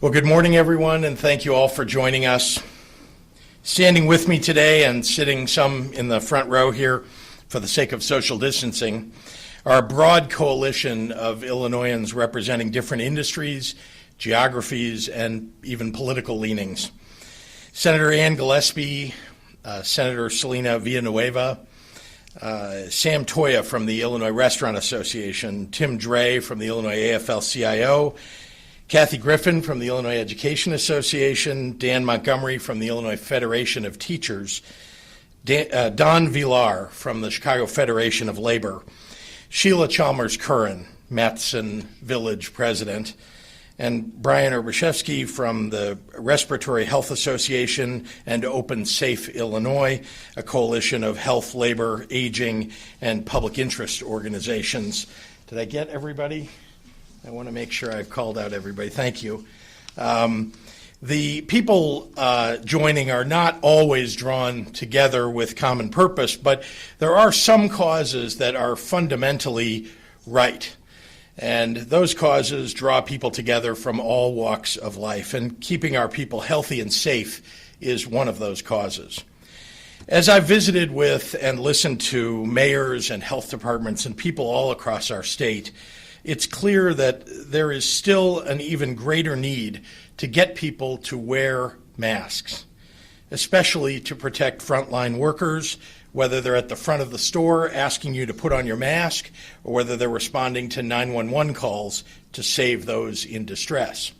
Well, good morning, everyone, and thank you all for joining us. Standing with me today and sitting some in the front row here for the sake of social distancing are a broad coalition of Illinoisans representing different industries, geographies, and even political leanings. Senator Ann Gillespie, Senator Selena Villanueva, Sam Toya from the Illinois Restaurant Association, Tim Dre from the Illinois AFL-CIO, Kathy Griffin from the Illinois Education Association, Dan Montgomery from the Illinois Federation of Teachers, Don Villar from the Chicago Federation of Labor, Sheila Chalmers-Curran, Matson Village President, and Brian Erbyshevsky from the Respiratory Health Association and Open Safe Illinois, a coalition of health, labor, aging, and public interest organizations. Did I get everybody? I want to make sure I've called out everybody. Thank you. The people joining are not always drawn together with common purpose, but there are some causes that are fundamentally right. And those causes draw people together from all walks of life, and keeping our people healthy and safe is one of those causes. As I've visited with and listened to mayors and health departments and people all across our state, it's clear that there is still an even greater need to get people to wear masks, especially to protect frontline workers, whether they're at the front of the store asking you to put on your mask or whether they're responding to 911 calls to save those in distress.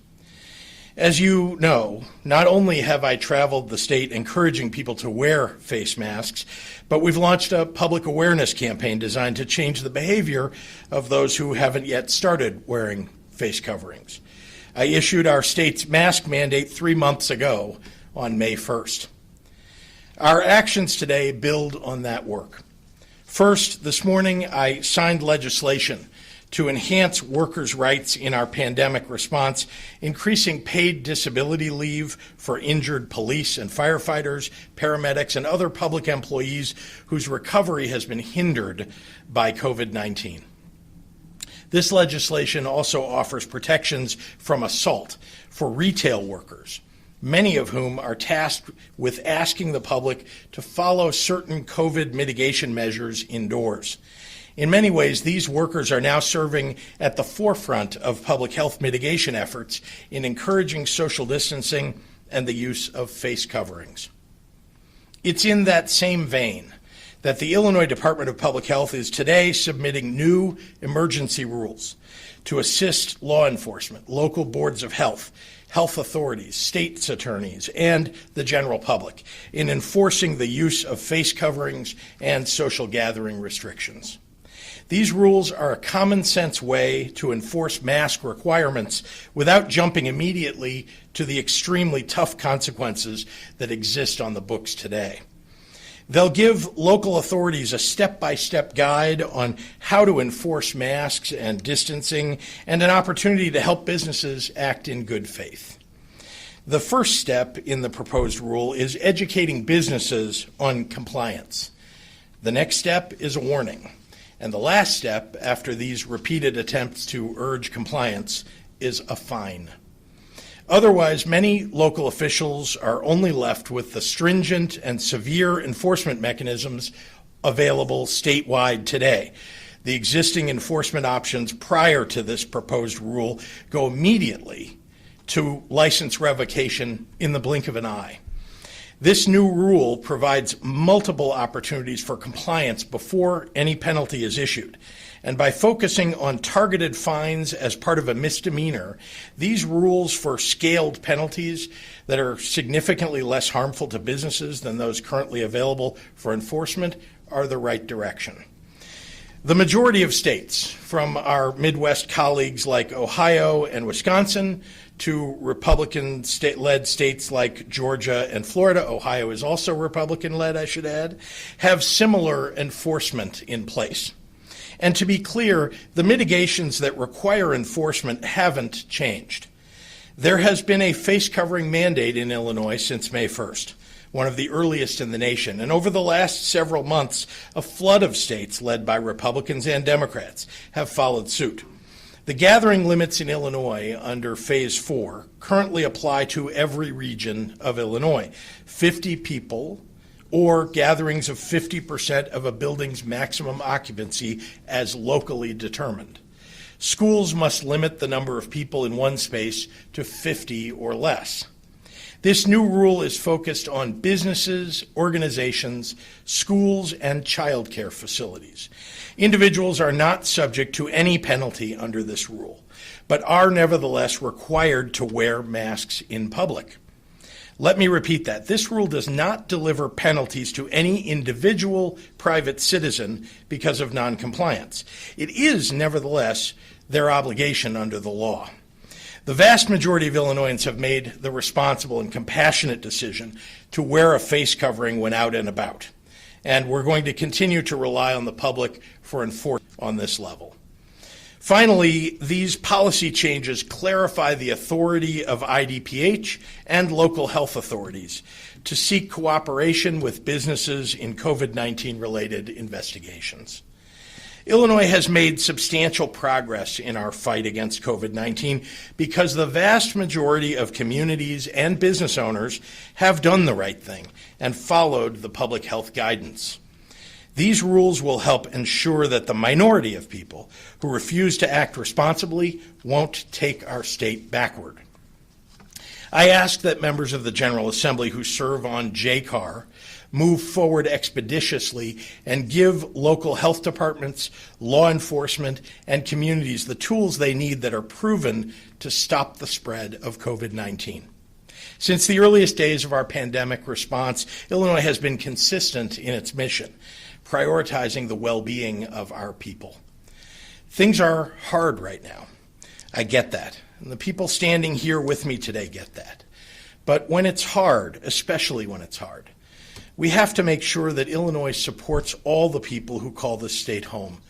As you know, not only have I traveled the state encouraging people to wear face masks, but we've launched a public awareness campaign designed to change the behavior of those who haven't yet started wearing face coverings. I issued our state's mask mandate 3 months ago on May 1st. Our actions today build on that work. First, this morning I signed legislation to enhance workers' rights in our pandemic response, increasing paid disability leave for injured police and firefighters, paramedics, and other public employees whose recovery has been hindered by COVID-19. This legislation also offers protections from assault for retail workers, many of whom are tasked with asking the public to follow certain COVID mitigation measures indoors. In many ways, these workers are now serving at the forefront of public health mitigation efforts in encouraging social distancing and the use of face coverings. It's in that same vein that the Illinois Department of Public Health is today submitting new emergency rules to assist law enforcement, local boards of health, health authorities, state's attorneys, and the general public in enforcing the use of face coverings and social gathering restrictions. These rules are a common sense way to enforce mask requirements without jumping immediately to the extremely tough consequences that exist on the books today. They'll give local authorities a step-by-step guide on how to enforce masks and distancing, and an opportunity to help businesses act in good faith. The first step in the proposed rule is educating businesses on compliance. The next step is a warning. And the last step, after these repeated attempts to urge compliance, is a fine. Otherwise, many local officials are only left with the stringent and severe enforcement mechanisms available statewide today. The existing enforcement options prior to this proposed rule go immediately to license revocation in the blink of an eye. This new rule provides multiple opportunities for compliance before any penalty is issued. And by focusing on targeted fines as part of a misdemeanor, these rules for scaled penalties that are significantly less harmful to businesses than those currently available for enforcement are the right direction. The majority of states, from our Midwest colleagues like Ohio and Wisconsin to Republican-led states like Georgia and Florida — Ohio is also Republican-led, I should add — have similar enforcement in place. And to be clear, the mitigations that require enforcement haven't changed. There has been a face covering mandate in Illinois since May 1st, one of the earliest in the nation. And over the last several months, a flood of states led by Republicans and Democrats have followed suit. The gathering limits in Illinois under Phase 4 currently apply to every region of Illinois. 50 people or gatherings of 50% of a building's maximum occupancy as locally determined. Schools must limit the number of people in one space to 50 or less. This new rule is focused on businesses, organizations, schools, and childcare facilities. Individuals are not subject to any penalty under this rule, but are nevertheless required to wear masks in public. Let me repeat that. This rule does not deliver penalties to any individual private citizen because of noncompliance. It is, nevertheless, their obligation under the law. The vast majority of Illinoisans have made the responsible and compassionate decision to wear a face covering when out and about, and we're going to continue to rely on the public for enforcement on this level. Finally, these policy changes clarify the authority of IDPH and local health authorities to seek cooperation with businesses in COVID-19 related investigations. Illinois has made substantial progress in our fight against COVID-19 because the vast majority of communities and business owners have done the right thing and followed the public health guidance. These rules will help ensure that the minority of people who refuse to act responsibly won't take our state backward. I ask that members of the General Assembly who serve on JCAR move forward expeditiously and give local health departments, law enforcement, and communities the tools they need that are proven to stop the spread of COVID-19. Since the earliest days of our pandemic response, Illinois has been consistent in its mission, prioritizing the well-being of our people. Things are hard right now. I get that. And the people standing here with me today get that. But when it's hard, especially when it's hard, we have to make sure that Illinois supports all the people who call this state home.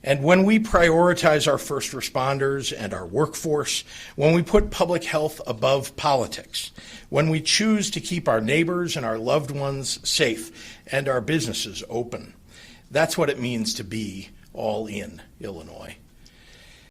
And when we prioritize our first responders and our workforce, when we put public health above politics, when we choose to keep our neighbors and our loved ones safe and our businesses open, that's what it means to be all in Illinois.